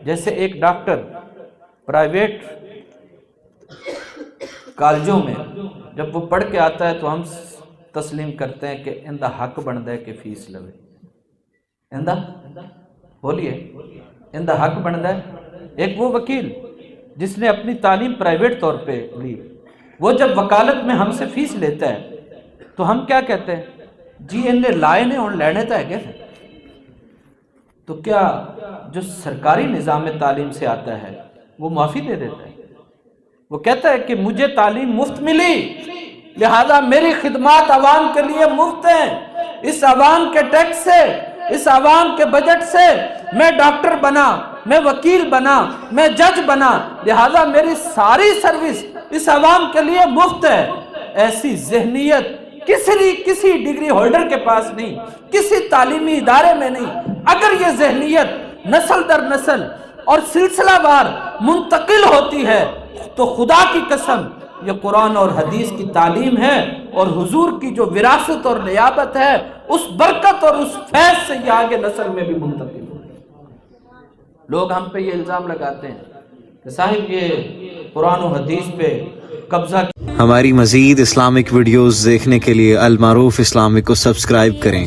جیسے ایک doctor private کالجوں میں جب وہ پڑھ کے آتا ہے تو ہم تسلیم کرتے ہیں کہ اندہ حق بنتا ہے کہ فیس لوے، اندہ بولیے اندہ حق بنتا ہے۔ ایک وہ وکیل جس نے اپنی تعلیم پرائیویٹ طور پہ لی، وہ جب وکالت میں ہم سے فیس لیتا ہے تو ہم کیا کہتے ہیں؟ جی انہیں لائے نے اور لینے تو ہے کیا؟ تو کیا جو سرکاری نظام تعلیم سے آتا ہے وہ معافی دے دیتا ہے؟ وہ کہتا ہے کہ مجھے تعلیم مفت ملی لہذا میری خدمات عوام کے لیے مفت ہیں، اس عوام کے ٹیکس سے، اس عوام کے بجٹ سے میں ڈاکٹر بنا، میں وکیل بنا، میں جج بنا، لہذا میری ساری سروس اس عوام کے لیے مفت ہے۔ ایسی ذہنیت کسی ڈگری ہولڈر کے پاس نہیں، کسی تعلیمی ادارے میں نہیں۔ اگر یہ ذہنیت نسل در نسل اور سلسلہ وار منتقل ہوتی ہے تو خدا کی قسم یہ قرآن اور حدیث کی تعلیم ہے اور حضور کی جو وراثت اور نیابت ہے اس برکت اور اس فیض سے یہ آگے نسل میں بھی منتقل ہو۔ لوگ ہم پہ یہ الزام لگاتے ہیں کہ صاحب یہ قرآن و حدیث پہ قبضہ۔ ہماری مزید اسلامک ویڈیوز دیکھنے کے لیے المعروف اسلامک کو سبسکرائب کریں۔